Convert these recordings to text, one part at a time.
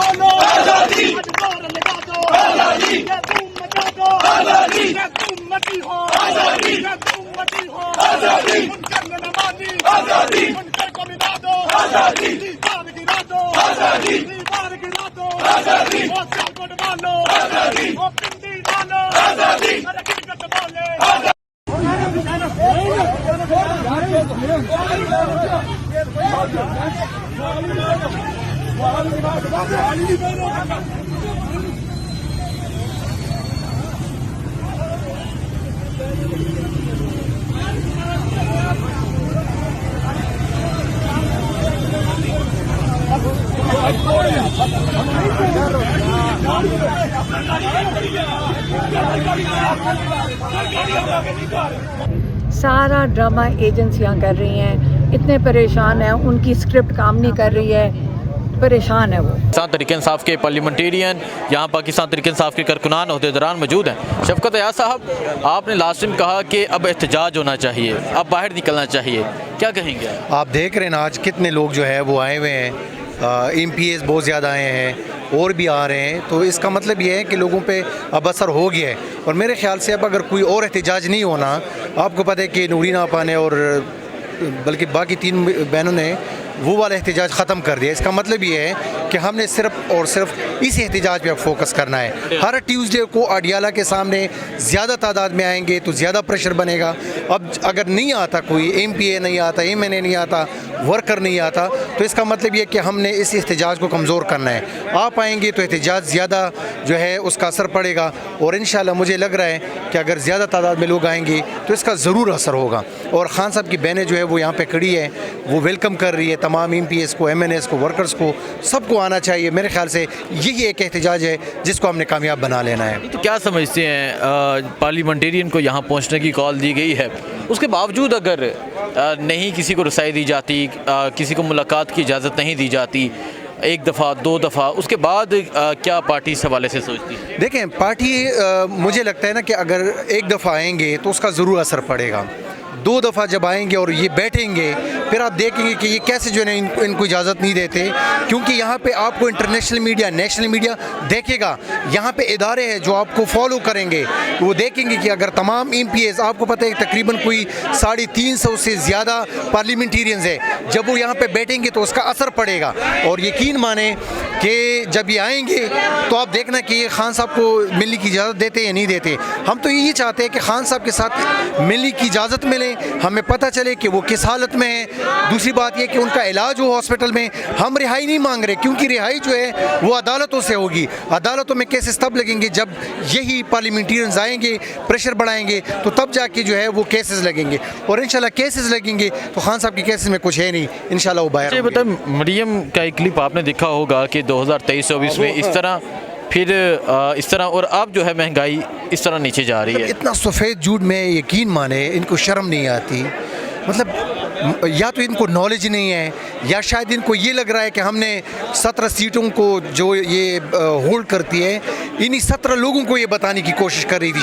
बोलो आजादी, आज जोर लगा दो आजादी, ये तुम मचा दो आजादी, ये तुम मची हो आजादी, ये तुम मची हो आजादी, मुनकर नमाजी आजादी, मुनकर को मिला दो आजादी, दीवार गिरा दो आजादी, दीवार गिरा दो आजादी, वो सियालकोट वालो आजादी, वो पिंडी वालो आजादी, अरे हकीकत बोले आजादी। सारा ड्रामा एजेंसियां कर रही हैं, इतने परेशान हैं, उनकी स्क्रिप्ट काम नहीं कर रही है, परेशान है वो। पाकिस्तान तहरीक इंसाफ के पार्लियामेंटेरियन यहाँ पाकिस्तान तहरीक इंसाफ के कारकुनान अहदेदारान मौजूद हैं। शफकत अयाज साहब, आपने लास्ट टाइम कहा कि अब एहतजाज होना चाहिए, अब बाहर निकलना चाहिए, क्या कहेंगे? आप देख रहे हैं ना आज कितने लोग जो है वो आए हुए हैं, MPs बहुत ज़्यादा आए हैं और भी आ रहे हैं, तो इसका मतलब ये है कि लोगों पे अब असर हो गया है। और मेरे ख्याल से अब अगर कोई और एहतजाज नहीं होना, आपको पता है कि नूरीन आपा ने और बल्कि बाकी 3 बहनों ने वो वाला एहतजाज ख़त्म कर दिया। इसका मतलब ये है कि हमने सिर्फ और सिर्फ इस एहतजाज पे अब फोकस करना है। हर ट्यूसडे को अडियाला के सामने ज़्यादा तादाद में आएंगे तो ज़्यादा प्रेशर बनेगा। अब अगर नहीं आता, कोई MPA नहीं आता, MNA नहीं आता, वर्कर नहीं आता, तो इसका मतलब ये कि हमने इस एहतजाज को कमज़ोर करना है। आप आएंगे तो एहतजाज ज़्यादा जो है उसका असर पड़ेगा, और इंशाल्लाह मुझे लग रहा है कि अगर ज़्यादा तादाद में लोग आएंगे तो इसका ज़रूर असर होगा। और ख़ान साहब की बहनें जो है वो यहाँ पे खड़ी है, वो वेलकम कर रही है तमाम MPs को, MNAs को, वर्कर्स को, सबको आना चाहिए। मेरे ख्याल से यही एक एहतजाज है जिसको हमने कामयाब बना लेना है। तो क्या समझते हैं, पार्लियामेंटेरियन को यहाँ पहुँचने की कॉल दी गई है, उसके बावजूद अगर नहीं किसी को रसाई दी जाती, किसी को मुलाकात की इजाज़त नहीं दी जाती, 1 दफ़ा 2 दफ़ा, उसके बाद क्या पार्टी इस हवाले से सोचती है? देखें, पार्टी मुझे लगता है ना कि अगर 1 दफ़ा आएंगे तो उसका ज़रूर असर पड़ेगा। 2 दफ़ा जब आएंगे और ये बैठेंगे, फिर आप देखेंगे कि ये कैसे जो है इनको इजाज़त नहीं देते, क्योंकि यहाँ पे आपको इंटरनेशनल मीडिया, नेशनल मीडिया देखेगा। यहाँ पे इदारे हैं जो आपको फॉलो करेंगे, वो देखेंगे कि अगर तमाम MPs, आपको पता है तकरीबन कोई 350 से ज़्यादा पार्लियामेंटेरियंस है, जब वो यहाँ पे बैठेंगे तो उसका असर पड़ेगा। और यकीन माने कि जब ये आएंगे तो आप देखना कि ये खान साहब को मिलने की इजाज़त देते या नहीं देते। हम तो यही चाहते हैं कि खान साहब के साथ मिलने की इजाज़त मिले, हमें पता चले कि वो किस हालत में है। दूसरी बात ये कि उनका इलाज हो हॉस्पिटल में। हम रिहाई नहीं मांग रहे, क्योंकि रिहाई जो है वो अदालतों से होगी। अदालतों में केसेस तब लगेंगे जब यही पार्लियामेंटेरियंस आएंगे, प्रेशर बढ़ाएंगे, तो तब जाके जो है वो केसेस लगेंगे। और इंशाल्लाह केसेस लगेंगे तो खान साहब के केसेस में कुछ है नहीं, इंशाल्लाह वो बाहर। बता, मरियम का एक क्लिप आपने देखा होगा कि 2023-24 में इस तरह, फिर इस तरह, और अब जो है महंगाई इस तरह नीचे जा रही है। इतना सफ़ेद झूठ में यकीन माने, इनको शर्म नहीं आती। मतलब या तो इनको नॉलेज नहीं है, या शायद इनको ये लग रहा है कि हमने 17 सीटों को जो ये होल्ड करती है, इन्हीं 17 लोगों को ये बताने की कोशिश कर रही थी।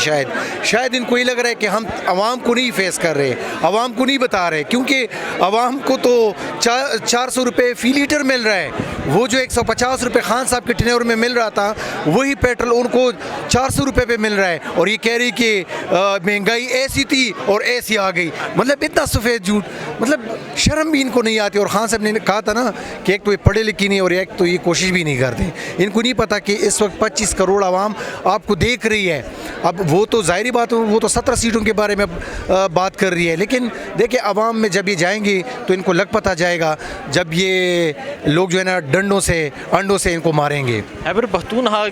शायद इनको ये लग रहा है कि हम आवाम को नहीं फेस कर रहे, आवाम को नहीं बता रहे, क्योंकि आवाम को तो 400 रुपये फ़ी लीटर मिल रहा है। वो जो 150 रुपये खान साहब के टेन्योर में मिल रहा था, वही पेट्रोल उनको 400 रुपये पे मिल रहा है। और ये कह रही कि महंगाई ऐसी थी और ऐसी आ गई। मतलब इतना सफ़ेद झूठ, मतलब शर्म भी इनको नहीं आती। और खान साहब ने कहा था ना कि एक तो ये पढ़े लिखे नहीं, और एक तो ये कोशिश भी नहीं करते। इनको नहीं पता कि इस वक्त 25 करोड़ आवाम आपको देख रही है। अब वो तो ज़ाहिरी बात है, वो तो 17 सीटों के बारे में बात कर रही है, लेकिन देखिए आवाम में जब ये जाएंगे तो इनको लग पता जाएगा, जब ये लोग जो है ना डंडों से, अंडों से इनको मारेंगे। खैबर पख्तूनख्वा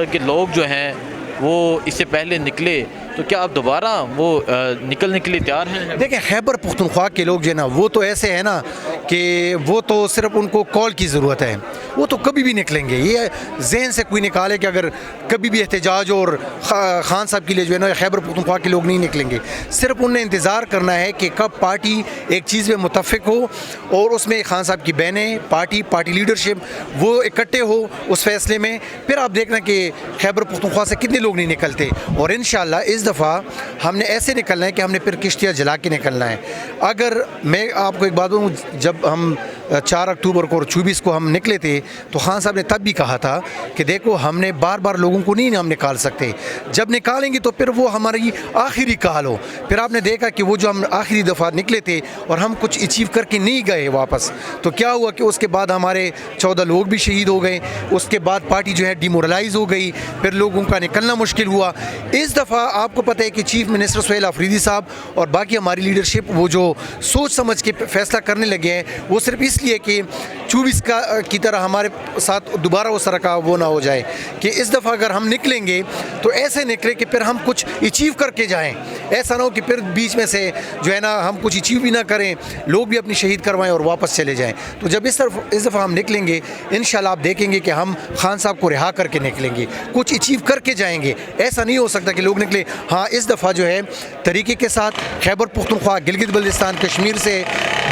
के लोग जो हैं वो इससे पहले निकले, तो क्या आप दोबारा वो निकलने के लिए तैयार हैं? देखें, खैबर पख्तूनख्वा के लोग जो है ना वो तो ऐसे हैं ना कि वो तो सिर्फ उनको कॉल की ज़रूरत है, वो तो कभी भी निकलेंगे। ये जहन से कोई निकाले कि अगर कभी भी एहतजाज और खान साहब के लिए जो है ना खैबर पख्तूनख्वा के लोग नहीं निकलेंगे। सिर्फ उन्हें इंतज़ार करना है कि कब पार्टी एक चीज़ में मुत्तफ़िक हो और उसमें खान साहब की बहनें, पार्टी लीडरशिप वो इकट्ठे हो उस फैसले में, फिर आप देखना कि खैबर पख्तूनख्वा से कितने लोग नहीं निकलते। और इंशाल्लाह इस दफ़ा हमने ऐसे निकलना है कि हमने फिर किश्तियाँ जला के निकलना है। अगर मैं आपको एक बात बताऊँ, जब हम 4 अक्टूबर को और 24 को हम निकले थे, तो खान साहब ने तब भी कहा था कि देखो हमने बार बार लोगों को नहीं हम निकाल सकते, जब निकालेंगे तो फिर वो हमारी आखिरी काल हो। फिर आपने देखा कि वो जो हम आखिरी दफ़ा निकले थे और हम कुछ अचीव करके नहीं गए वापस, तो क्या हुआ कि उसके बाद हमारे 14 लोग भी शहीद हो गए, उसके बाद पार्टी जो है डिमोरलाइज हो गई, फिर लोगों का निकलना मुश्किल हुआ। इस दफ़ा आपको पता है कि चीफ मिनिस्टर सुहेल अफरीदी साहब और बाकी हमारी लीडरशिप वो जो सोच समझ के फैसला करने लगे हैं, वो सिर्फ इसलिए कि 24 की तरह हमारे साथ दोबारा वो सर का वो ना हो जाए कि इस दफ़ा अगर हम निकलेंगे तो ऐसे निकले कि फिर हम कुछ अचीव करके जाएं, ऐसा ना हो कि फिर बीच में से जो है ना हम कुछ अचीव भी ना करें, लोग भी अपनी शहीद करवाएं और वापस चले जाएं। तो जब इस दफ़ा हम निकलेंगे इंशाल्लाह आप देखेंगे कि हम खान साहब को रिहा करके निकलेंगे, कुछ अचीव करके जाएंगे। ऐसा नहीं हो सकता कि लोग निकले। हाँ, इस दफ़ा जो है तरीके के साथ खैबर पख्तूनख्वा, गिलगित बल्तिस्तान, कश्मीर से,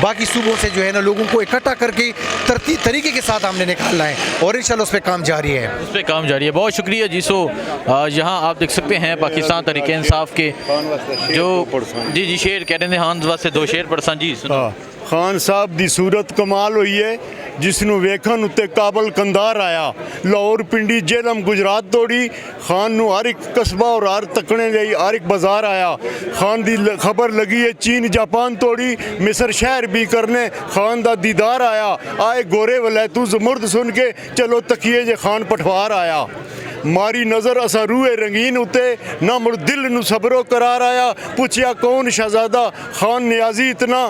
बाकी सूबों से जो है ना लोगों को इकट्ठा करके तरीके के साथ हमने निकालना है और इंशाल्लाह उस पर काम जारी है। उस पर काम जारी है। बहुत शुक्रिया जीसो। यहाँ आप देख सकते हैं पाकिस्तान तहरीक इंसाफ के जो जी शेर कह रहे हैं, हाँ वास्ते 2 शेर पढ़सा जी सुनो। खान साहब दी सूरत कमाल हुई है, जिसनों वेखन उत्ते काबल कंधार आया, लाहौर पिंडी जेलम गुजरात तोड़ी, खान नू हर एक कस्बा और हर तकने गई, हर एक बाजार आया। खान दी खबर लगी है चीन जापान तोड़ी, मिस्र शहर भी करने खान दा दीदार आया। आए गोरे वलैतू ज़मुर्द सुन के चलो तकिए जे खान पठवार आया। मारी नज़र असा रूए रंगीन उते, ना मुड़ दिल नू सबरो करार आया। पूछया कौन शहजादा खान नियाजी इतना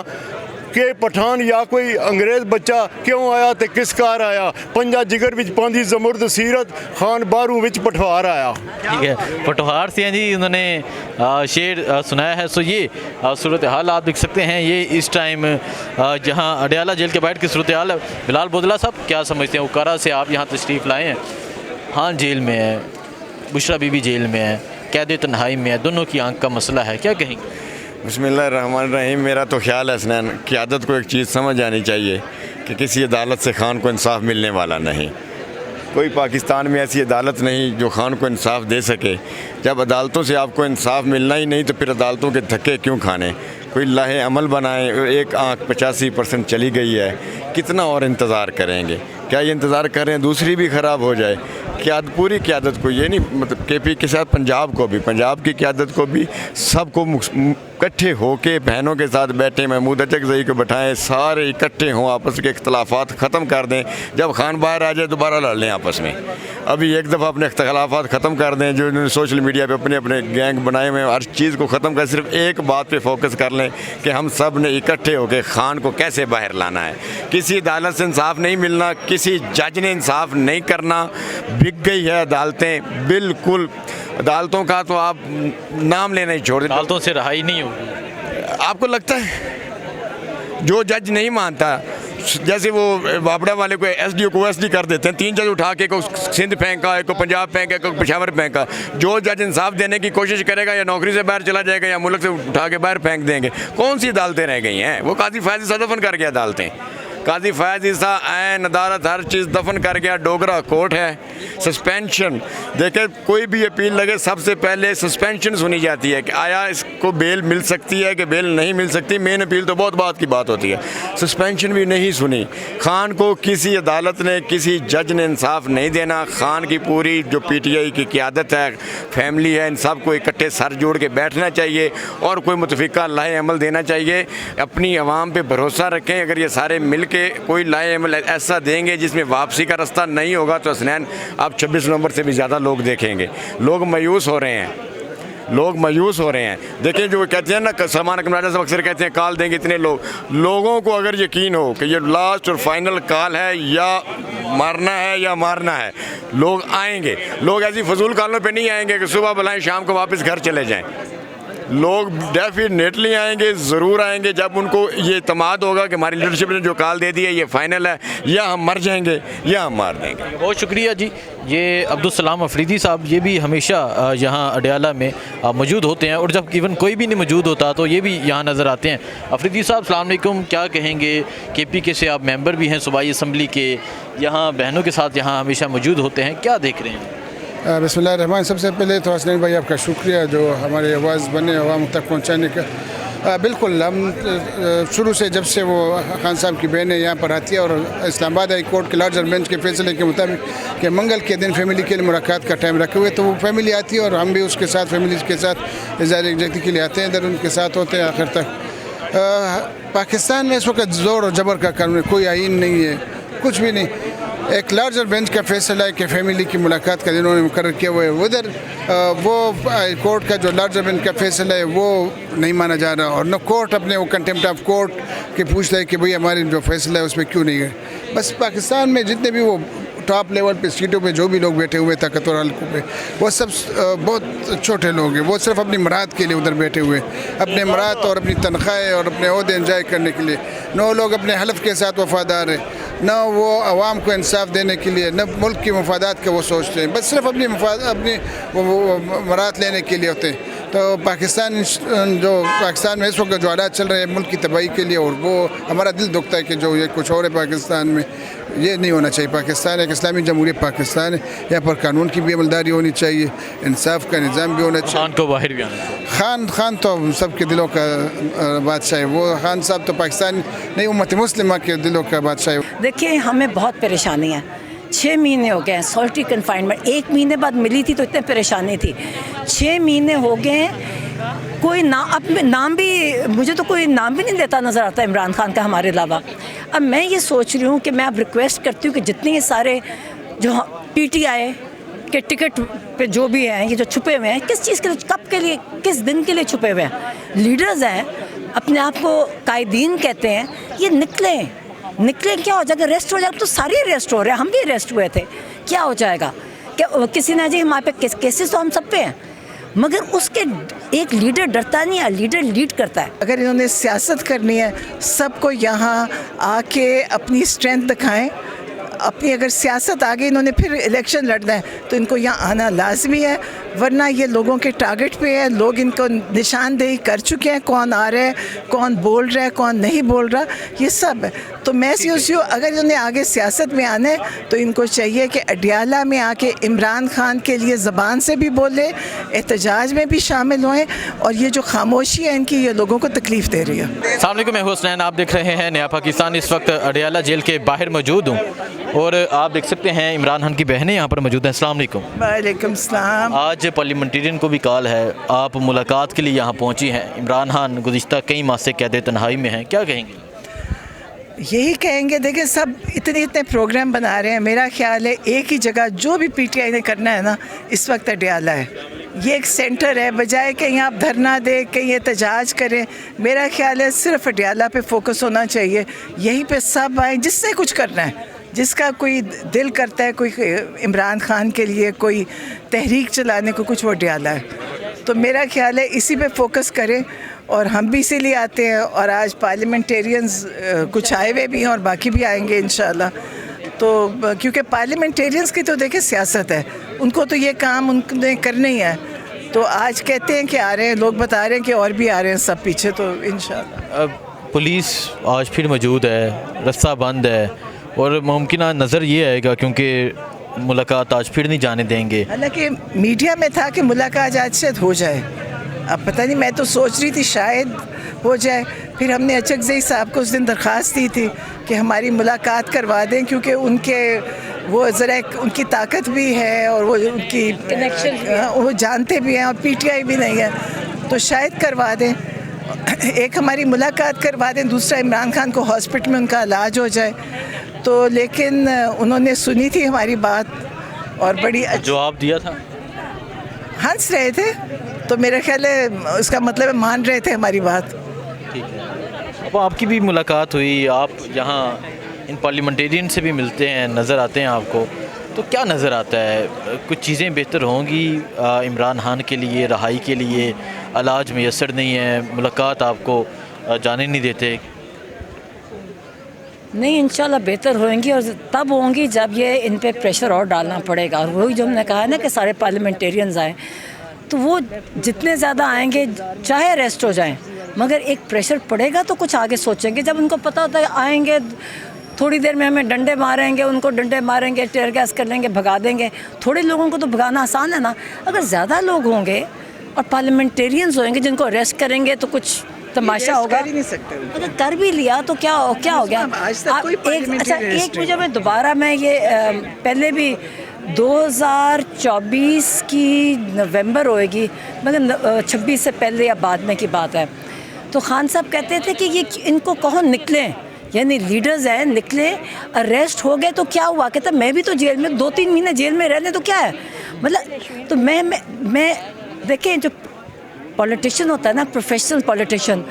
के पठान या कोई अंग्रेज़ बच्चा क्यों आया ते किस कार आया। पंजा जिगर विच पांदी ज़मुर्द सीरत, खान बारू विच पठवार आया। ठीक है, पठवार से हैं जी उन्होंने शेर सुनाया है। सो ये सूरत हाल आप देख सकते हैं, ये इस टाइम जहाँ अडयाला जेल के बाहर की सूरत हाल है। बिलाल बोदला साहब क्या समझते हैं, उकारा से आप यहाँ तशरीफ़ लाए हैं, हाँ जेल में है, बुशरा बीबी जेल में है, कैद तन्हाई में है, दोनों की आंख का मसला है, क्या कहेंगे? बिस्मिल्लाहिर्रहमानिर्रहीम। मेरा तो ख्याल है हसनैन, क़यादत को एक चीज़ समझ आनी चाहिए कि किसी अदालत से खान को इंसाफ मिलने वाला नहीं। कोई पाकिस्तान में ऐसी अदालत नहीं जो खान को इंसाफ दे सके। जब अदालतों से आपको इंसाफ मिलना ही नहीं तो फिर अदालतों के धक्के क्यों खाने। कोई लाहे अमल बनाए, एक आँख 85% चली गई है, कितना और इंतज़ार करेंगे? क्या ये इंतज़ार करें दूसरी भी ख़राब हो जाए? पूरी क़यादत को, ये नहीं मतलब KP के साथ पंजाब को भी, पंजाब की क़यादत को भी, सबको इकट्ठे होके बहनों के साथ बैठे, महमूद अचकज़ई को बैठाएं, सारे इकट्ठे हों, आपस के इख्तलाफात ख़त्म कर दें। जब खान बाहर आ जाए दोबारा लड़ लें आपस में। अभी एक दफ़ा अपने इख्तलाफात ख़त्म कर दें, जो इन्होंने सोशल मीडिया पे अपने अपने गैंग बनाए हुए हैं, हर चीज़ को ख़त्म कर सिर्फ एक बात पे फोकस कर लें कि हम सब ने इकट्ठे होकर खान को कैसे बाहर लाना है। किसी अदालत से इंसाफ नहीं मिलना, किसी जज ने इंसाफ नहीं करना, बिक गई है अदालतें बिल्कुल। अदालतों का तो आप नाम लेना ही छोड़ दें, अदालतों से रहाई नहीं होगी। आपको लगता है जो जज नहीं मानता, जैसे वो बाबड़ा वाले को SDO को OSD कर देते हैं, 3 जज उठा के, को सिंध फेंका, एक को पंजाब फेंका, एक को पेशावर फेंका। जो जज इंसाफ देने की कोशिश करेगा या नौकरी से बाहर चला जाएगा या मुल्क से उठा के बाहर फेंक देंगे। कौन सी अदालतें रह गई हैं? वो काजी फैज़ ईसा दफन कर गया अदालतें, काजी फैज़ ईसा ऐन अदालत हर चीज़ दफन कर गया। डोगरा कोर्ट है, सस्पेंशन देखे, कोई भी अपील लगे सबसे पहले सस्पेंशन सुनी जाती है कि आया इसको बेल मिल सकती है कि बेल नहीं मिल सकती। मेन अपील तो बहुत बात की बात होती है, सस्पेंशन भी नहीं सुनी। खान को किसी अदालत ने, किसी जज ने इंसाफ नहीं देना। खान की पूरी जो PTI की क़यादत है, फैमिली है, इन सब को इकट्ठे सर जोड़ के बैठना चाहिए और कोई मुतफ़िका लाए अमल देना चाहिए। अपनी आवाम पे भरोसा रखें, अगर ये सारे मिल के कोई लाए अमल ऐसा देंगे जिसमें वापसी का रास्ता नहीं होगा तो हसनैन आप 26 नवंबर से भी ज़्यादा लोग देखेंगे। लोग मायूस हो रहे हैं, लोग मायूस हो रहे हैं। देखें जो कहते हैं ना, सलमान अकबर राजा साहब अक्सर कहते हैं कॉल देंगे इतने लोगों को अगर यकीन हो कि ये लास्ट और फाइनल कॉल है, या मारना है या मारना है, लोग आएंगे। लोग ऐसी फजूल कॉलों पे नहीं आएंगे कि सुबह बुलाएं शाम को वापस घर चले जाएं। लोग डेफिनेटली आएंगे, ज़रूर आएंगे जब उनको ये इत्मीनान होगा कि हमारी लीडरशिप ने जो कॉल दे दी है ये फ़ाइनल है, या हम मर जाएंगे या हम मार देंगे। बहुत शुक्रिया जी। ये अब्दुल सलाम अफरीदी साहब, ये भी हमेशा यहाँ अडयाला में मौजूद होते हैं और जब इवन कोई भी नहीं मौजूद होता तो ये भी यहाँ नज़र आते हैं। अफरीदी साहब अस्सलाम वालेकुम, क्या कहेंगे? KPK से आप मेंबर भी हैं सूबाई असम्बली के, यहाँ बहनों के साथ यहाँ हमेशा मौजूद होते हैं, क्या देख रहे हैं? बिस्मिल्लाहिर्रहमान। सबसे पहले तो हसनैन भाई आपका शुक्रिया जो हमारी आवाज़ बने आवाम तक पहुँचाने का। بالکل ہم شروع سے جب سے وہ خان صاحب کی بہنیں یہاں پر آتی ہے اور اسلام آباد ہائی کورٹ کے لارجر بینچ کے فیصلے کے مطابق کہ منگل کے دن فیملی کے لیے ملاقات کا ٹائم رکھے ہوئے تو وہ فیملی آتی ہے اور ہم بھی اس کے ساتھ فیملی کے ساتھ اظہار یکجہتی کے لیے آتے ہیں ادھر ان کے ساتھ ہوتے ہیں آخر تک. پاکستان میں اس وقت زور اور جبر کا قانون ہے, کوئی آئین نہیں ہے, کچھ بھی نہیں. ایک لارجر بینچ کا فیصلہ ہے کہ فیملی کی ملاقات کا انہوں نے مقرر کیا ہوا ہے. ادھر وہ کورٹ کا جو لارجر بینچ کا فیصلہ ہے وہ نہیں مانا جا رہا اور نہ کورٹ اپنے وہ کنٹمپٹ آف کورٹ کے پوچھ رہا ہے کہ بھئی ہماری جو فیصلہ ہے اس پہ کیوں نہیں ہے. بس پاکستان میں جتنے بھی وہ ٹاپ لیول پہ سیٹوں پہ جو بھی لوگ بیٹھے ہوئے طاقتور حلقوں پہ وہ سب بہت چھوٹے لوگ ہیں. وہ صرف اپنی مراد کے لیے ادھر بیٹھے ہوئے ہیں, اپنے مراد اور اپنی تنخواہیں اور اپنے عہدے انجوائے کرنے کے لیے. نہ وہ لوگ اپنے حلف کے ساتھ وفادار ہیں, نہ وہ عوام کو انصاف دینے کے لیے, نہ ملک کی مفادات کا وہ سوچتے ہیں, بس صرف اپنی مراد لینے کے لیے ہوتے ہیں. تو پاکستان میں اس وقت جو حالات چل رہے ہیں ملک کی تباہی کے لیے, اور وہ ہمارا دل دکھتا ہے کہ جو یہ کچھ اور ہے پاکستان میں, یہ نہیں ہونا چاہیے. پاکستان ایک اسلامی جمہوریہ پاکستان ہے, یہاں پر قانون کی بھی عملداری ہونی چاہیے, انصاف کا نظام بھی ہونا چاہیے. خان کو باہر بھی آنا چاہیے. خان تو سب کے دلوں کا بادشاہ ہے. وہ خان صاحب تو پاکستان نہیں امت مسلمہ کے دلوں کا بادشاہ ہے. دیکھیں ہمیں بہت پریشانی ہے, 6 مہینے ہو گئے ہیں سالٹری کنفائنمنٹ, 1 مہینے بعد ملی تھی تو اتنے پریشانی تھی. 6 مہینے ہو گئے ہیں, کوئی نام بھی, مجھے تو کوئی نام بھی نہیں دیتا نظر آتا عمران خان کا ہمارے علاوہ. اب میں یہ سوچ رہی ہوں کہ میں اب ریکویسٹ کرتی ہوں کہ جتنے یہ سارے جو پی ٹی آئی کے ٹکٹ پہ جو بھی ہیں, یہ جو چھپے ہوئے ہیں, کس چیز کے لیے, کب کے لیے, کس دن کے لیے چھپے ہوئے ہیں, لیڈرز ہیں, اپنے آپ کو قائدین کہتے ہیں, یہ نکلیں. کیا ہو جائے گا, ریسٹ ہو جائے گا تو سارے ریسٹ ہو رہے ہیں, ہم بھی ریسٹ ہوئے تھے, کیا ہو جائے گا. کہ کسی نے جی ہمارے پہ کیسز تو ہم سب پہ ہیں, مگر اس کے ایک لیڈر ڈرتا نہیں ہے, لیڈر لیڈ کرتا ہے. اگر انہوں نے سیاست کرنی ہے سب کو یہاں آ کے اپنی اسٹرینتھ دکھائیں. اپنی اگر سیاست آگے انہوں نے پھر الیکشن لڑنا ہے تو ان کو یہاں آنا لازمی ہے, ورنہ یہ لوگوں کے ٹارگٹ پہ ہے. لوگ ان کو نشاندہی کر چکے ہیں, کون آ رہا ہے, کون بول رہا ہے, کون نہیں بول رہا, یہ سب ہے. تو میں سوچتی ہوں اگر انہوں نے آگے سیاست میں آنا ہے تو ان کو چاہیے کہ اڈیالہ میں آ کے عمران خان کے لیے زبان سے بھی بولے, احتجاج میں بھی شامل ہوئیں, اور یہ جو خاموشی ہے ان کی یہ لوگوں کو تکلیف دے رہی ہے. السلام علیکم, میں حسنین, آپ دیکھ رہے ہیں نیا پاکستان. اس وقت اڈیالہ جیل کے باہر موجود ہوں اور آپ دیکھ سکتے ہیں عمران خان کی بہنیں یہاں پر موجود ہیں. السلام علیکم. وعلیکم السلام. آج پارلیمنٹیرین کو بھی کال ہے, آپ ملاقات کے لیے یہاں پہنچی ہیں. عمران خان گزشتہ کئی ماہ سے قید تنہائی میں ہیں, کیا کہیں گے؟ یہی کہیں گے, دیکھیں سب اتنے پروگرام بنا رہے ہیں, میرا خیال ہے ایک ہی جگہ جو بھی پی ٹی آئی نے کرنا ہے نا اس وقت اڈیالہ ہے. یہ ایک سینٹر ہے, بجائے کہیں آپ دھرنا دیں, کہیں احتجاج کریں. میرا خیال ہے صرف اڈیالہ پہ فوکس ہونا چاہیے, یہیں پہ سب آئیں جس نے کچھ کرنا ہے, جس کا کوئی دل کرتا ہے, کوئی عمران خان کے لیے کوئی تحریک چلانے کو کچھ, وہ اڈیالہ ہے. تو میرا خیال ہے اسی پہ فوکس کریں, اور ہم بھی اسی لیے آتے ہیں. اور آج پارلیمنٹیرینز کچھ آئے ہوئے بھی ہیں اور باقی بھی آئیں گے انشاءاللہ. تو کیونکہ پارلیمنٹیرینز کی تو دیکھیں سیاست ہے, ان کو تو یہ کام ان نے کرنا ہی ہے. تو آج کہتے ہیں کہ آ رہے ہیں, لوگ بتا رہے ہیں کہ اور بھی آ رہے ہیں سب پیچھے, تو انشاءاللہ. پولیس آج پھر موجود ہے, رستہ بند ہے, اور ممکنہ نظر یہ آئے گا کیونکہ ملاقات آج پھر نہیں جانے دیں گے. حالانکہ میڈیا میں تھا کہ ملاقات آج سے ہو جائے, اب پتہ نہیں, میں تو سوچ رہی تھی شاید ہو جائے. پھر ہم نے اچکزئی صاحب کو اس دن درخواست دی تھی کہ ہماری ملاقات کروا دیں, کیونکہ ان کے وہ ذرا ان کی طاقت بھی ہے اور وہ ان کی کنیکشن وہ جانتے بھی ہیں, اور پی ٹی آئی بھی نہیں ہے, تو شاید کروا دیں. ایک ہماری ملاقات کروا دیں, دوسرا عمران خان کو ہاسپٹل میں ان کا علاج ہو جائے. تو لیکن انہوں نے سنی تھی ہماری بات اور بڑی جواب دیا تھا, ہنس رہے تھے, تو میرا خیال ہے اس کا مطلب ہے مان رہے تھے ہماری بات. ٹھیک ہے. اب آپ کی بھی ملاقات ہوئی, آپ یہاں ان پارلیمنٹیرین سے بھی ملتے ہیں, نظر آتے ہیں آپ کو, تو کیا نظر آتا ہے؟ کچھ چیزیں بہتر ہوں گی عمران خان کے لیے, رہائی کے لیے؟ علاج میسر نہیں ہے, ملاقات آپ کو جانے نہیں دیتے. نہیں, انشاءاللہ بہتر ہوئیں گی, اور تب ہوں گی جب یہ ان پہ پریشر اور ڈالنا پڑے گا. اور وہی جو ہم نے کہا ہے نا کہ سارے پارلیمنٹیرینز آئیں, تو وہ جتنے زیادہ آئیں گے چاہے ریسٹ ہو جائیں, مگر ایک پریشر پڑے گا تو کچھ آگے سوچیں گے. جب ان کو پتہ ہوتا ہے آئیں گے تھوڑی دیر میں ہمیں ڈنڈے ماریں گے, ان کو ڈنڈے ماریں گے, ٹیئر گیس کر لیں گے, بھگا دیں گے. تھوڑے لوگوں کو تو بھگانا آسان ہے نا. اگر زیادہ لوگ ہوں گے اور پارلیمنٹیرینز ہوئیں گے جن کو اریسٹ کریں گے تو کچھ तमाशा होगा। कर ही नहीं सकते। अगर कर भी लिया तो क्या हो गया? आज तक कोई अच्छा, एक मुझे मैं दोबारा मैं ये पहले भी 2024 की नवंबर होएगी, मगर 26 से पहले या बाद में की बात है, तो खान साहब कहते थे कि ये इनको कहो निकलें, यानी लीडर्स हैं निकले, अरेस्ट हो गए तो क्या हुआ? कहता मैं भी तो जेल में 2-3 महीने जेल में रहने तो क्या है, मतलब तो मैं देखें, जो पॉलिटिशियन होता है ना, प्रोफेशनल पॉलिटिशियन,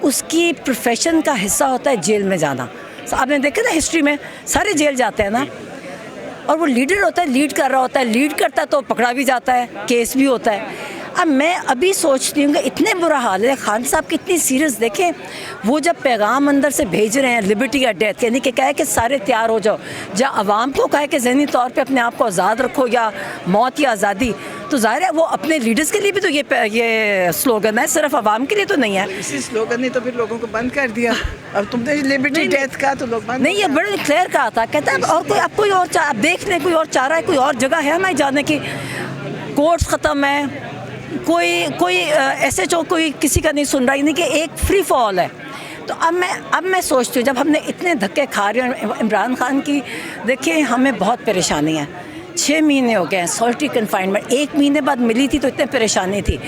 उसकी प्रोफेशन का हिस्सा होता है जेल में जाना। आपने देखा ना हिस्ट्री में सारे जेल जाते हैं ना, और वो लीडर होता है, लीड कर रहा होता है, लीड करता है तो पकड़ा भी जाता है, केस भी होता है। अब मैं अभी सोचती हूँ कि इतने बुरा हाल है, खान साहब कितनी सीरियस, देखें वो जब पैगाम अंदर से भेज रहे हैं लिबर्टी या डेथ, यानी कि कहे कि सारे तैयार हो जाओ, जहाँ आवाम को कहे कि ज़हनी तौर पे अपने आप को आज़ाद रखो या मौत या आज़ादी, तो ज़ाहिर है वो अपने लीडर्स के लिए भी तो ये स्लोगन है, सिर्फ आवाम के लिए तो नहीं है। इसी स्लोगन ने तो फिर लोगों को बंद कर दिया। अब तुमने लिबर्टी डेथ का तो लोग बंद नहीं, ये बड़े क्लियर कहा था, कहता है और कोई और आप देख लें, कोई और चाह रहा है, कोई और जगह है हमें जाने की, कोर्ट्स ख़त्म है, कोई ऐसे जो कोई किसी का नहीं सुन रहा, यानी कि एक फ्री फॉल है। तो अब मैं सोचती हूँ, जब हमने इतने धक्के खा रहे हैं इमरान खान की, देखिए हमें बहुत परेशानी है, 6 महीने हो गए हैं सॉल्टी कन्फाइनमेंट, 1 महीने बाद मिली थी तो इतने परेशानी थी,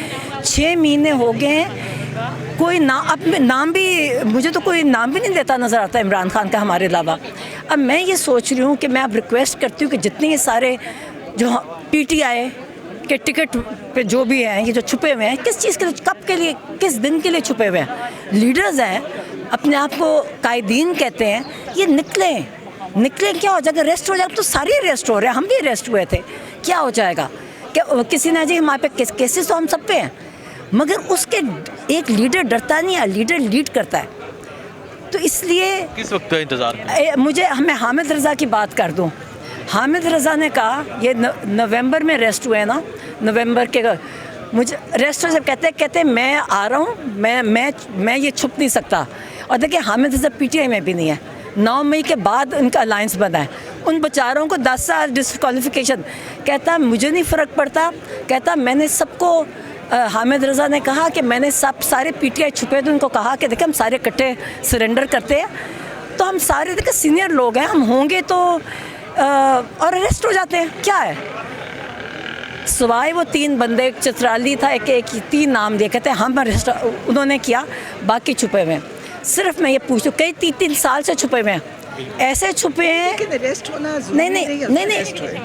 6 महीने हो गए हैं, कोई नाम भी, मुझे तो कोई नाम भी नहीं देता नज़र आता इमरान खान का हमारे अलावा। अब मैं ये सोच रही हूँ कि मैं अब रिक्वेस्ट करती हूँ कि जितने ये सारे जो PTI के टिकट पे जो भी हैं, ये जो छुपे हुए हैं, किस चीज़ के लिए, कब के लिए, किस दिन के लिए छुपे हुए हैं, लीडर्स हैं, अपने आप को कायदीन कहते हैं, ये निकलें क्या हो जाएगा? अरेस्ट हो जाएगा तो सारे अरेस्ट हो रहे हैं, हम भी अरेस्ट हुए थे, क्या हो जाएगा? क्या किसी ने जी हमारे पे केसेस तो हम सब पे हैं, मगर उसके एक लीडर डरता नहीं है, लीडर लीड करता है। तो इसलिए किस वक्त का इंतज़ार? मैं हामिद रज़ा की बात कर दूँ, हामिद रज़ा ने कहा, ये नवंबर में अरेस्ट हुए ना, नवंबर के मुझे अरेस्ट जब कहते मैं आ रहा हूँ, मैं ये छुप नहीं सकता। और देखिए हामिद रज़ा PTI में भी नहीं है, 9 मई के बाद उनका अलायंस बना है, उन बेचारों को 10 साल डिस्क्वालिफिकेशन, कहता मुझे नहीं फ़र्क पड़ता, कहता मैंने सबको, हामिद रज़ा ने कहा कि मैंने सारे PTI छुपे थे, उनको कहा कि देखिए हम सारे इकट्ठे सरेंडर करते हैं, तो हम सारे देखिए सीनियर लोग हैं, हम होंगे तो और अरेस्ट हो जाते हैं, क्या है? सवाए वो 3 बंदे, एक चित्राली था, एक 3 नाम दिए, कहते हैं हम अरेस्ट उन्होंने किया, बाकी छुपे हुए हैं। सिर्फ मैं ये पूछूं, कई 3 साल से छुपे हुए हैं, ऐसे छुपे हैं, अरेस्ट होना नहीं,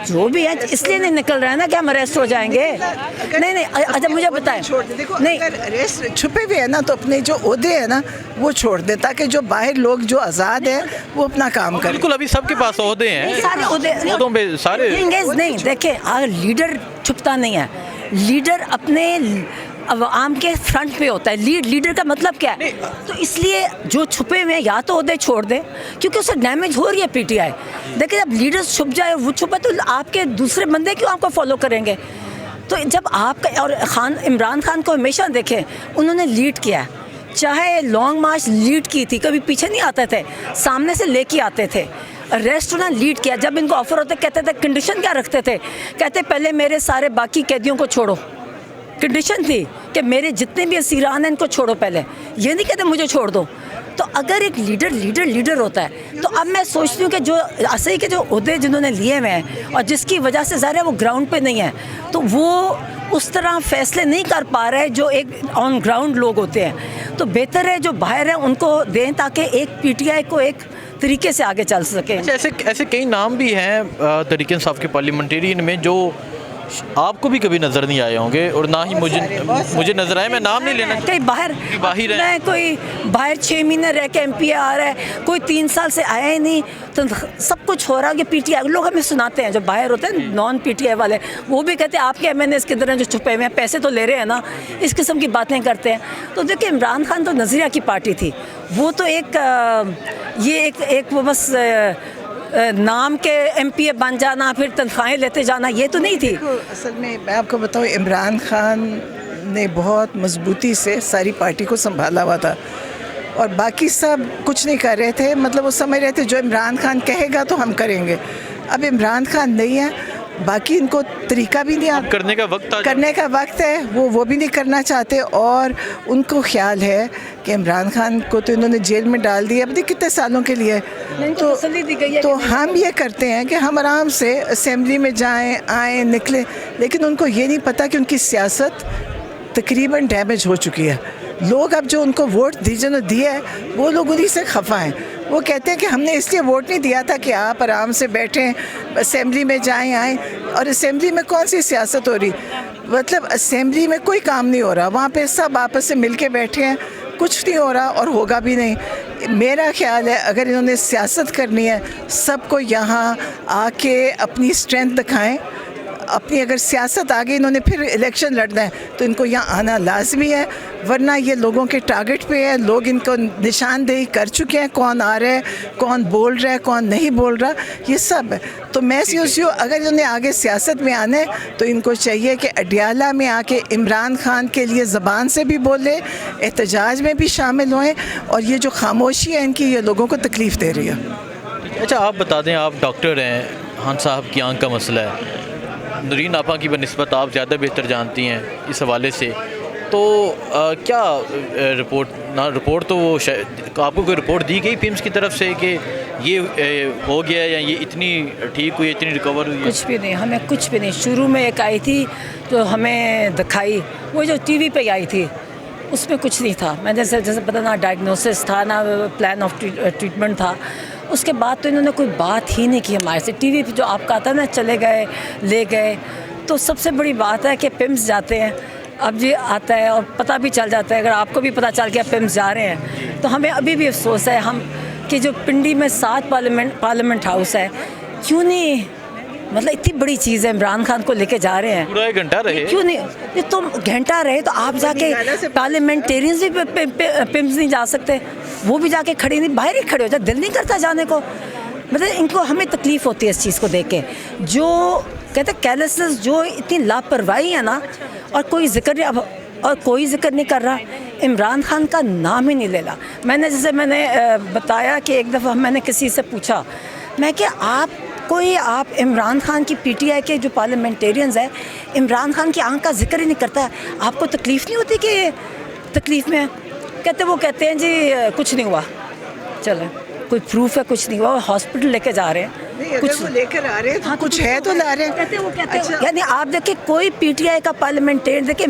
जो भी है इसलिए नहीं निकल रहा है ना कि हम अरेस्ट हो जाएंगे। नहीं, अच्छा मुझे बताएं, नहीं अगर अरेस्ट छुपे हुए हैं ना, तो अपने जो ओहदे हैं ना वो छोड़ दे, ताकि जो बाहर लोग जो आज़ाद हैं वो अपना काम करें। बिल्कुल, अभी सबके पास ओहदे हैं, सारे ओहदों पे सारे नहीं, देखें अगर लीडर छुपता नहीं है, लीडर अपने आवाम के फ्रंट पे होता है, लीडर का मतलब क्या है? तो इसलिए जो छुपे हुए हैं या तो ओहदे छोड़ दें, क्योंकि उससे डैमेज हो रही है PTI। देखिए जब लीडर्स छुप जाए, वो छुपे, तो आपके दूसरे बंदे क्यों आपको फॉलो करेंगे? तो जब आपका और इमरान खान को हमेशा देखें, उन्होंने लीड किया है, चाहे लॉन्ग मार्च लीड की थी, कभी पीछे नहीं आते थे, सामने से लेके आते थे, अरेस्ट उन्होंने लीड किया। जब इनको ऑफर होते कहते थे, कंडीशन क्या रखते थे, कहते पहले मेरे सारे बाकी कैदियों को छोड़ो, कंडीशन थी कि मेरे जितने भी असीरान हैं इनको छोड़ो पहले, ये नहीं कहते मुझे छोड़ दो। तो अगर एक लीडर होता है, तो अब मैं सोचती हूँ कि जो असली के जो ओहदे जिन्होंने लिए हुए हैं और जिसकी वजह से ज़ाहिर है वो ग्राउंड पे नहीं है, तो वो उस तरह फैसले नहीं कर पा रहे जो एक ऑन ग्राउंड लोग होते हैं। तो बेहतर है जो बाहर हैं उनको दें, ताकि एक PTI को एक तरीके से आगे चल सके। ऐसे कई नाम भी हैं तहरीक इंसाफ के पार्लियामेंटेरियन में जो आपको भी कभी नज़र नहीं आए होंगे, और ना ही मुझे नज़र आए, मैं नाम नहीं लेना, कहीं बाहर है, कोई बाहर 6 महीने रह के MP आ रहा है, कोई 3 साल से आया ही नहीं, तो सब कुछ हो रहा है कि PTI लोग हमें सुनाते हैं, जो बाहर होते हैं नॉन PTI वाले, वो भी कहते हैं आपके MNAs के तरह जो छुपे हुए हैं, पैसे तो ले रहे हैं ना, इस किस्म की बातें करते हैं। तो देखिए इमरान खान तो नज़रिया की पार्टी थी, वो तो एक वो बस नाम के MPA बन जाना, फिर तनख्वाहें लेते जाना, ये तो नहीं थी। असल में मैं आपको बताऊँ, इमरान खान ने बहुत मजबूती से सारी पार्टी को संभाला हुआ था, और बाकी सब कुछ नहीं कर रहे थे, मतलब वो समझ रहे थे जो इमरान खान कहेगा तो हम करेंगे। अब इमरान खान नहीं है, باقی ان کو طریقہ بھی نہیں آتا کرنے کا وقت کرنے کا وقت ہے، وہ بھی نہیں کرنا چاہتے، اور ان کو خیال ہے کہ عمران خان کو تو انہوں نے جیل میں ڈال دیا اب کتنے سالوں کے لیے، تو ہم یہ کرتے ہیں کہ ہم آرام سے اسمبلی میں جائیں آئیں نکلیں، لیکن ان کو یہ نہیں پتہ کہ ان کی سیاست تقریباً ڈیمیج ہو چکی ہے. لوگ اب جو ان کو ووٹ جنہوں نے دیا ہے وہ لوگ انہیں سے خفا ہیں. وہ کہتے ہیں کہ ہم نے اس لیے ووٹ نہیں دیا تھا کہ آپ آرام سے بیٹھیں اسمبلی میں جائیں آئیں، اور اسمبلی میں کون سی سیاست ہو رہی، مطلب اسمبلی میں کوئی کام نہیں ہو رہا، وہاں پہ سب آپس سے مل کے بیٹھے ہیں، کچھ نہیں ہو رہا اور ہوگا بھی نہیں. میرا خیال ہے اگر انہوں نے سیاست کرنی ہے سب کو یہاں آ کے اپنی اسٹرینتھ دکھائیں، اپنی اگر سیاست آگے انہوں نے پھر الیکشن لڑنا ہے تو ان کو یہاں آنا لازمی ہے، ورنہ یہ لوگوں کے ٹارگٹ پہ ہے. لوگ ان کو نشاندہی کر چکے ہیں، کون آ رہا ہے، کون بول رہا ہے، کون نہیں بول رہا، یہ سب ہے. تو میں سوچتی ہوں اگر انہوں نے آگے سیاست میں آنا ہے تو ان کو چاہیے کہ اڈیالہ میں آ کے عمران خان کے لیے زبان سے بھی بولے، احتجاج میں بھی شامل ہوئیں، اور یہ جو خاموشی ہے ان کی یہ لوگوں کو تکلیف دے رہی ہے. اچھا آپ بتا دیں، آپ ڈاکٹر ہیں، خان صاحب کی آنکھ کا مسئلہ ہے، نورین آپا کی بنسبت آپ زیادہ بہتر جانتی ہیں اس حوالے سے، تو کیا رپورٹ تو وہ آپ کو کوئی رپورٹ دی گئی پیمز کی طرف سے کہ یہ ہو گیا یا یہ اتنی ٹھیک ہوئی، اتنی ریکور ہوئی؟ کچھ بھی نہیں، ہمیں کچھ بھی نہیں. شروع میں ایک آئی تھی جو ہمیں دکھائی، وہ جو ٹی وی پہ آئی تھی، اس میں کچھ نہیں تھا. میں جیسے پتہ نہ ڈائگنوسس تھا نہ پلان آف ٹریٹمنٹ تھا. اس کے بعد تو انہوں نے کوئی بات ہی نہیں کی ہمارے سے. ٹی وی پہ جو آپ کا آتا نا چلے گئے لے گئے، تو سب سے بڑی بات ہے کہ پمس جاتے ہیں. اب یہ آتا ہے اور پتہ بھی چل جاتا ہے، اگر آپ کو بھی پتہ چل گیا پمس جا رہے ہیں تو ہمیں ابھی بھی افسوس ہے ہم کہ جو پنڈی میں 7 پارلیمنٹ ہاؤس ہے، کیوں نہیں، مطلب اتنی بڑی چیز ہے، عمران خان کو لے کے جا رہے ہیں، پورا ایک گھنٹہ رہے، کیوں نہیں، یہ تم گھنٹہ رہے تو آپ جا کے پارلیمنٹیرینز بھی پمس نہیں جا سکتے، وہ بھی جا کے کھڑے نہیں، باہر ہی کھڑے ہو جائے، دل نہیں کرتا جانے کو. مطلب ان کو ہمیں تکلیف ہوتی ہے اس چیز کو دیکھ کے، جو کہتے ہیں کیئرلیسنس، جو اتنی لاپرواہی ہے نا، اور کوئی ذکر نہیں کر رہا. عمران خان کا نام ہی نہیں لے رہا. میں نے بتایا کہ ایک دفعہ میں نے کسی سے پوچھا، میں کہ آپ عمران خان کی پی ٹی آئی کے جو پارلیمنٹیرینز ہیں، عمران خان کی آنکھ کا ذکر ہی نہیں کرتا ہے، آپ کو تکلیف نہیں ہوتی کہ یہ تکلیف میں ہے؟ وہ کہتے ہیں جی کچھ نہیں ہوا. چلیں، کوئی پروف ہے کچھ نہیں ہوا، ہاسپٹل لے کے جا رہے ہیں، کچھ لے کر آ رہے ہیں، کچھ ہے تو لا رہے ہیں. وہ کہتے ہیں یعنی آپ دیکھیں کوئی پی ٹی آئی کا پارلیمنٹیرین دیکھیں.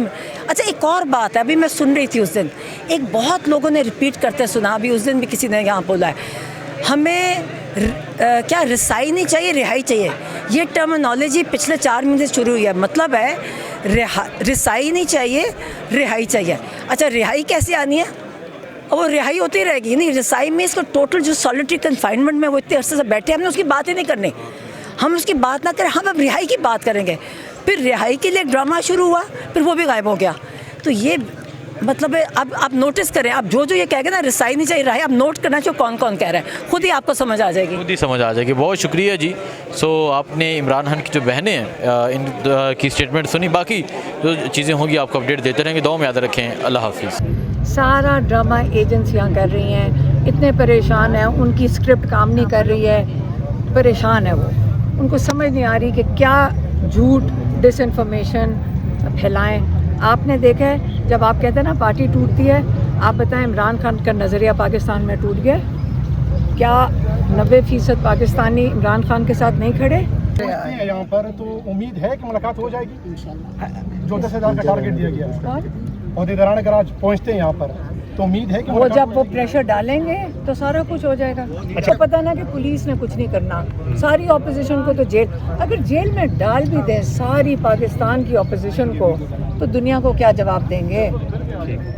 اچھا ایک اور بات ہے، ابھی میں سن رہی تھی اس دن، ایک بہت لوگوں نے ریپیٹ کرتے سنا، ابھی اس دن بھی کسی نے یہاں بولا ہے، ہمیں کیا رسائی نہیں چاہیے، رہائی چاہیے. یہ ٹرمنالوجی پچھلے 4 مہینے سے شروع ہوئی ہے. مطلب ہے رسائی نہیں چاہیے، رہائی چاہیے. اچھا رہائی کیسے آنی ہے؟ اور وہ رہائی ہوتی رہے گی. نہیں، رسائی میں اس کو ٹوٹل جو سالٹری کنفائنمنٹ میں وہ اتنے عرصے سے بیٹھے، ہم نے اس کی بات ہی نہیں کرنی. ہم اس کی بات نہ کریں، ہم اب رہائی کی بات کریں گے. پھر رہائی کے لیے ایک ڈرامہ شروع ہوا، پھر وہ بھی غائب ہو گیا. تو یہ مطلب ہے اب آپ نوٹس کریں، اب جو یہ کہہ گے نا رسائی نہیں چاہیے، رہائی، اب نوٹ کرنا چاہیے کون کون کہہ رہا ہے، خود ہی آپ کو سمجھ آ جائے گی. خود ہی سمجھ آ جائے گی. بہت شکریہ جی. سو آپ نے عمران خان کی جو بہنیں ہیں ان کی اسٹیٹمنٹ سنی، باقی جو چیزیں ہوں گی آپ کو اپڈیٹ دیتے رہیں گے. دعاؤں میں یاد رکھیں. اللہ حافظ. سارا ڈرامہ ایجنسیاں کر رہی ہیں، اتنے پریشان ہیں، ان کی اسکرپٹ کام نہیں کر رہی ہے، پریشان ہے وہ. ان کو سمجھ نہیں آ رہی کہ کیا جھوٹ ڈس انفارمیشن پھیلائیں. آپ نے دیکھا ہے جب آپ کہتے ہیں نا پارٹی ٹوٹتی ہے، آپ بتائیں عمران خان کا نظریہ پاکستان میں ٹوٹ گیا؟ کیا 90% پاکستانی عمران خان کے ساتھ نہیں کھڑے؟ یہاں پر تو امید ہے کہ ملاقات ہو جائے گی انشاءاللہ. جو 10,000 کا ٹارگیٹ دیا گیا ہے، عہدیداران اگر آج پہنچتے ہیں یہاں پر تو امید ہے کہ وہ جب وہ پریشر ڈالیں گے تو سارا کچھ ہو جائے گا. اچھا پتہ نا کہ پولیس نے کچھ نہیں کرنا، ساری اپوزیشن کو تو جیل، اگر جیل میں ڈال بھی دیں ساری پاکستان کی اپوزیشن کو تو دنیا کو کیا جواب دیں گے؟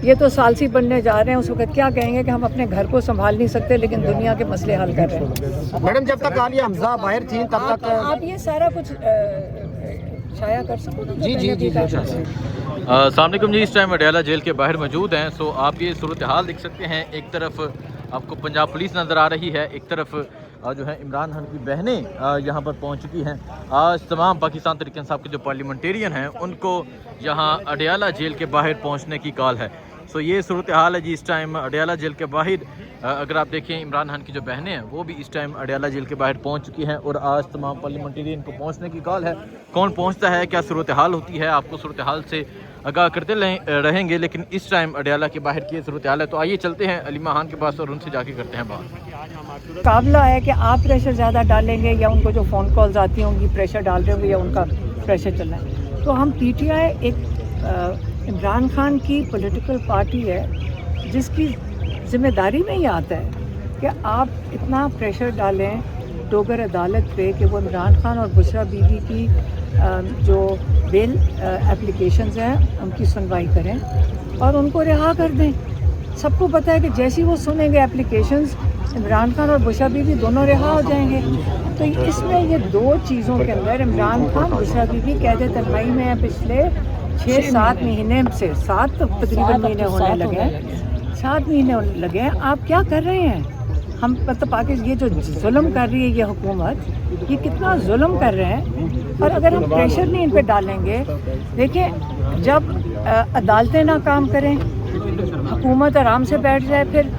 یہ تو ثالثی بننے جا رہے ہیں، اس وقت کیا کہیں گے کہ ہم اپنے گھر کو سنبھال نہیں سکتے لیکن دنیا کے مسئلے حل کر رہے ہیں. میڈم جب تک عالیہ حمزہ باہر تھیں تب تک آپ یہ سارا کچھ شائع کر سکو گے؟ جی. السلام علیکم جی. اس ٹائم اڈیالہ جیل کے باہر موجود ہیں. سو آپ یہ صورتحال دیکھ سکتے ہیں، ایک طرف آپ کو پنجاب پولیس نظر آ رہی ہے، ایک طرف جو ہے عمران خان کی بہنیں یہاں پر پہنچ چکی ہیں. آج تمام پاکستان تحریک انصاف کے جو پارلیمنٹیرین ہیں ان کو یہاں اڈیالہ جیل کے باہر پہنچنے کی کال ہے. सो ये सूरत हाल है जी इस टाइम अडयाला जेल के बाहर। अगर आप देखें इमरान खान की जो बहनें हैं वो भी इस टाइम अडयाला जेल के बाहर पहुंच चुकी हैं और आज तमाम पार्लियामेंटेरियन को पहुंचने की कॉल है। कौन पहुंचता है, क्या सूरत हाल होती है, आपको सूरत हाल से आगाह करते रहेंगे। लेकिन इस टाइम अडयाला के बाहर की सूरत हाल है, तो आइए चलते हैं अलीमा खान के पास और उनसे जाके करते हैं बात। मुकाबला है कि आप प्रेशर ज़्यादा डालेंगे या उनको जो फ़ोन कॉल्स आती होंगी प्रेशर डाल रहे होंगे या उनका प्रेशर चल रहा है। तो हम PTI एक इमरान खान की पॉलिटिकल पार्टी है जिसकी ज़िम्मेदारी में ही आता है कि आप इतना प्रेशर डालें डोगर अदालत पे कि वो इमरान खान और बुशरा बीबी की जो बेल एप्लीकेशंस हैं उनकी सुनवाई करें और उनको रिहा कर दें। सबको पता है कि जैसे ही वो सुनेंगे एप्लीकेशंस इमरान खान और बुशरा बीबी दोनों रिहा हो जाएंगे। तो इसमें ये दो चीज़ों के अंदर इमरान खान बुशरा बीबी कैद तन्हाई में है पिछले 6-7 महीने से, 7 तकरीबन महीने होने लगे हैं, 7 महीने होने लगे हैं। आप क्या कर रहे हैं? हम मतलब पाकिस्तान ये जो जुल्म कर रही है ये हुकूमत, ये कितना जुल्म कर रहे हैं। और अगर हम प्रेशर नहीं इन पे डालेंगे, देखिए जब अदालतें ना काम करें, हुकूमत आराम से बैठ जाए, फिर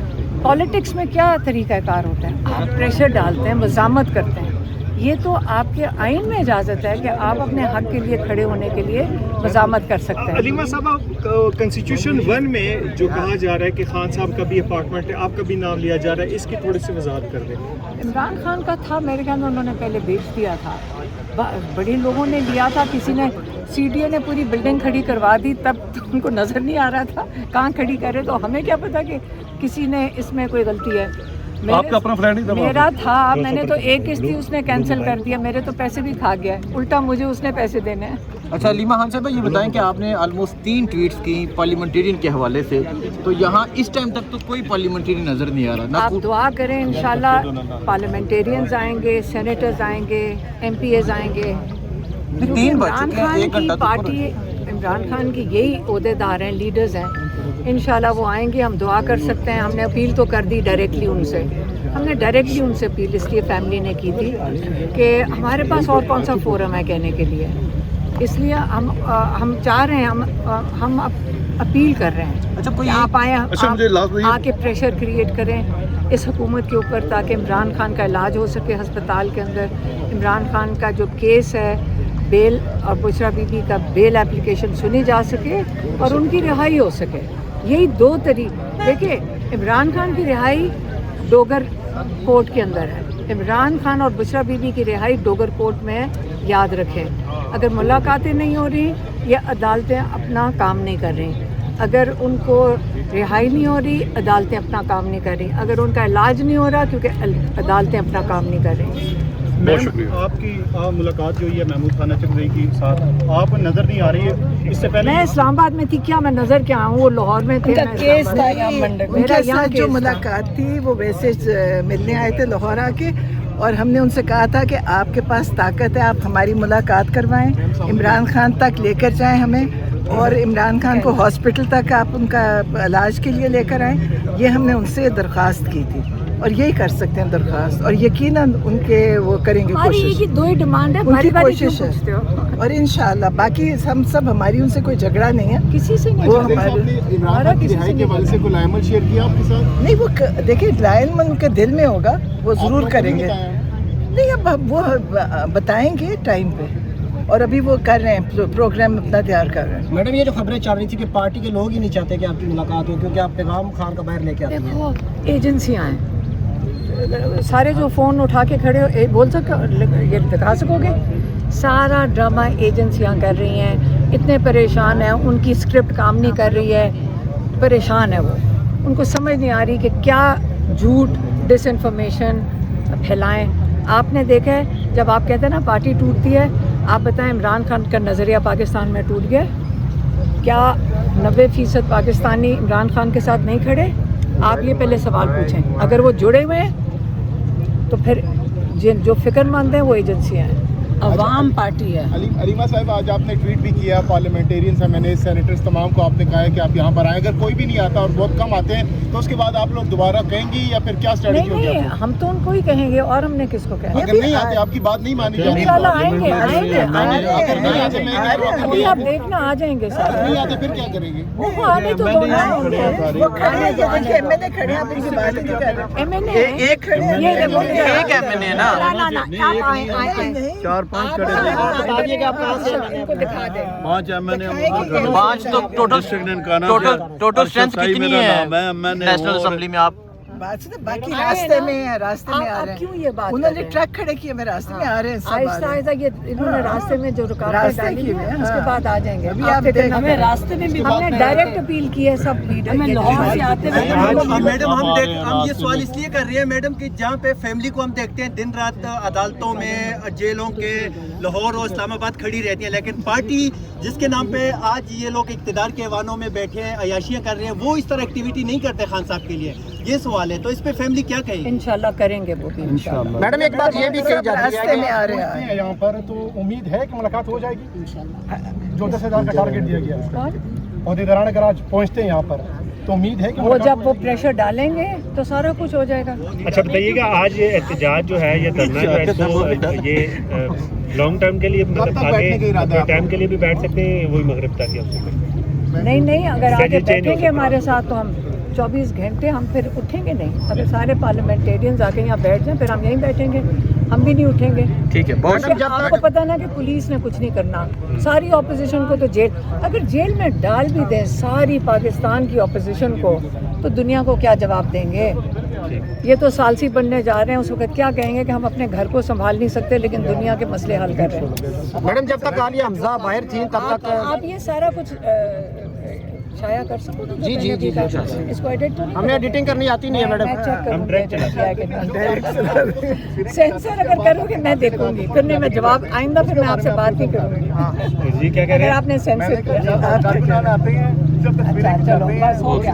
पॉलिटिक्स में क्या तरीक़ाकार होता है? आप प्रेशर डालते हैं, मज़ामत करते हैं। ये तो आपके आइन में इजाज़त है कि आप अपने हक़ के लिए खड़े होने के लिए मज़ामत कर सकते हैं। अलीमा साहब, कॉन्स्टिट्यूशन 1 में जो कहा जा रहा है कि खान साहब का भी अपार्टमेंट है, आपका भी नाम लिया जा रहा है, इसकी थोड़ी सी वजाहत कर दें। इमरान खान का था, मेरे ख्याल में उन्होंने पहले बेच दिया था, बड़े लोगों ने लिया था, किसी ने CDA ने पूरी बिल्डिंग खड़ी करवा दी, तब तो उनको नज़र नहीं आ रहा था कहाँ खड़ी करे। तो हमें क्या पता कि किसी ने इसमें कोई गलती है। आपका अपना फ्लैट नहीं था? मेरा था, मैंने तो एक किस्त थी, उसने कैंसिल कर दिया, मेरे तो पैसे भी खा गया, उल्टा मुझे उसने पैसे देने हैं। अच्छा अलीमा खान साहब, ये बताएं कि आपने ऑलमोस्ट 3 ट्वीट्स की पार्लियामेंटेरियन के हवाले से, तो यहाँ इस टाइम तक तो कोई पार्लियामेंटेरियन नज़र नहीं आ रहा। आप दुआ करें, इंशाल्लाह पार्लियामेंटेरियंस आएंगे, सेनेटर्स आएंगे, MPAs आएंगे। इमरान खान की पार्टी, इमरान खान की यही ओहदेदार हैं, लीडर्स हैं। इंशाल्लाह वो आएंगे, हम दुआ कर सकते हैं। हमने अपील तो कर दी डायरेक्टली उनसे, हमने डायरेक्टली उनसे अपील इसलिए फैमिली ने की थी कि हमारे पास और कौन सा फोरम है कहने के लिए, इसलिए हम चाह रहे हैं, हम अपील कर रहे हैं। अच्छा कोई आप आए, आके प्रेशर क्रिएट करें इस हुकूमत के ऊपर ताकि इमरान खान का इलाज हो सके अस्पताल के अंदर। इमरान खान का जो केस है बेल और बुशरा बीबी का बेल एप्लीकेशन सुनी जा सके और उनकी रिहाई हो सके। यही 2 तरीके। देखिए इमरान खान की रिहाई डोगर कोर्ट के अंदर है, इमरान खान और बुशरा बीबी की रिहाई डोगर कोर्ट में है। याद रखें, अगर मुलाकातें नहीं हो रही या अदालतें अपना काम नहीं कर रही, अगर उनको रिहाई नहीं हो रही, अदालतें अपना काम नहीं कर रही, अगर उनका इलाज नहीं हो रहा क्योंकि अदालतें अपना काम नहीं कर रही। आपकी मुलाकात जो है महमूद खाना चौधरी के साथ, आप नज़र नहीं आ रही है। इससे पहले मैं इस्लामाबाद में थी, क्या मैं नज़र क्या आऊँ? वो लाहौर में थे। केस उनके साथ जो मुलाकात थी वो वैसे मिलने आए थे लाहौर आके, और हमने उनसे कहा था कि आपके पास ताकत है, आप हमारी मुलाकात करवाएं, इमरान खान तक लेकर जाएं हमें, और इमरान खान को हॉस्पिटल तक आप उनका इलाज के लिए लेकर आएँ। ये हमने उनसे दरख्वास्त की थी और यही कर सकते हैं दरख्वास्त, और यकीनन उनके वो करेंगे कोशिश। 2 ही डिमांड है, उनकी कोशिश है, और इंशाल्लाह बाकी हम सब, हमारी उनसे कोई झगड़ा नहीं है, किसी से नहीं। वो हमारा किसी से नहीं। कोई लाइमल शेयर किया आपके साथ? नहीं, वो देखिए लाइल उनके दिल में होगा, वो ज़रूर करेंगे। नहीं, अब वो बताएंगे टाइम पे, और अभी वो कर रहे हैं, प्रोग्राम अपना तैयार कर रहे हैं। मैडम, ये जो खबरें चल रही थी कि पार्टी के लोग ही नहीं चाहते कि आपकी मुलाकात हो क्योंकि आप पैगाम खान का बाहर लेके आते हैं। देखो एजेंसियाँ हैं, सारे जो फ़ोन उठा के खड़े हो बोल ये दिखा सकोगे? सारा ड्रामा एजेंसियाँ कर रही हैं, इतने परेशान हैं, उनकी स्क्रिप्ट काम नहीं कर रही है, परेशान है वो, उनको समझ नहीं आ रही कि क्या झूठ डिसइंफॉर्मेशन फैलाएं। आपने देखा है जब आप कहते हैं ना पार्टी टूटती है, आप बताएं इमरान खान का नज़रिया पाकिस्तान में टूट गया? क्या 90% पाकिस्तानी इमरान खान के साथ नहीं खड़े? आप ये पहले सवाल पूछें। अगर वो जुड़े हुए हैं तो फिर जो फिक्रमंद हैं वो एजेंसियाँ हैं। अवाम पार्टी है। अलीमा साहब, आज आपने ट्वीट भी किया पार्लियामेंटेरियंस एमएनए सेनेटर्स तमाम को आपने कहा है कि आप यहाँ पर आए, अगर कोई भी नहीं आता और बहुत कम आते हैं तो उसके बाद आप लोग दोबारा कहेंगे या फिर क्या स्ट्रेटजी होगी? नहीं, हम तो उनको ही कहेंगे और हमने किसको कहेंगे? अगर नहीं आते, आपकी बात नहीं मानी जाएगी, इंशाल्लाह आएंगे आएंगे अगर नहीं आते, मैं अभी आप देखना आ जाएंगे सारे। नहीं आते फिर क्या करेंगे? वो आने तो दो ना, एमएनए खड़े हैं, आप इनकी बात नहीं कर रहे। एमएनए एक एमएनए ना 4-5 खड़े उनको दिखा दे। 5 एमएनए, 5 तो टोटल स्ट्रेंथ कितनी है नेशनल असेंबली में? आप बात से बाकी रास्ते में है, रास्ते में आ रहे हैं। क्यों ये बात उन्होंने ट्रक खड़े किए, मैं रास्ते में आ रहे हैं, सब आ आहिस्ता रहे हैं। आहिस्ता ये इन्होंने रास्ते में जो रुकावटें रास्ते डाली की हैं है, उसके हाँ। बाद आ जाएंगे। अभी आप देख, हमें रास्ते में भी हमने डायरेक्ट अपील की है सब लीडर, हमें लाहौर से आते हुए मैडम हम ये सवाल इसलिए कर रहे हैं मैडम कि जहाँ पे फैमिली को हम देखते हैं दिन रात अदालतों में, जेलों के, लाहौर और इस्लामाबाद खड़ी रहती है, लेकिन पार्टी जिसके नाम पे आज ये लोग इक़्तिदार के ऐवानों में बैठे हैं, अयाशियाँ कर रहे हैं, वो इस तरह एक्टिविटी नहीं करते खान साहब के लिए। ये सवाल है, तो इस पे फैमिली क्या कहेगी? इंशाल्लाह करेंगे वो भी इंशाल्लाह। मैडम एक बात ये भी कही जाती है रास्ते में आ रहे हैं। यहाँ पर, तो उम्मीद है कि मुलाकात हो जाएगी जो 10,000 का टारगेट दिया गया है। अहदेदारान अगर आज पहुँचते हैं यहाँ पर तो उम्मीद है कि वो जब वो प्रेशर डालेंगे तो सारा कुछ हो जाएगा। अच्छा बताइएगा, आज ये एहतजाज जो है, ये धरना जो है, तो ये लॉन्ग टर्म के लिए मतलब आगे टाइम के लिए भी बैठ सकते हैं, वही मगरिब तक या नहीं, अगर आगे Schedule change हो बैठेंगे सकता है। हमारे साथ तो हम 24 घंटे हम फिर उठेंगे नहीं। अगर सारे पार्लियामेंटेरियंस आके यहाँ बैठ जाएं फिर हम यहीं बैठेंगे, हम भी नहीं उठेंगे। ठीक है, बहुत क्योंकि आपको पता ना कि पुलिस ने कुछ नहीं करना, सारी ऑपोजिशन को तो जेल, अगर जेल में डाल भी दें सारी पाकिस्तान की ऑपोजिशन को तो दुनिया को क्या जवाब देंगे? ये तो सालसी बनने जा रहे हैं, उस वक्त क्या कहेंगे कि हम अपने घर को संभाल नहीं सकते लेकिन दुनिया के मसले हल कर रहे हैं। मैडम जब तक आलिया हमजा बाहर थी तब तक आप ये सारा कुछ शाया कर सको तो जी, जी, जी, जी। इसको एडिट तो नहीं हमें एडिटिंग करनी आती नहीं है मैडम। मैं चेक करूँगी, सेंसर अगर करोगे मैं देखूंगी, फिर नहीं मैं जवाब आइंदा फिर मैं आपसे बात नहीं करूँगी जी क्या कह रहे अगर हैं? आपने सेंसर किया। अच्छा चलो बस हो गया।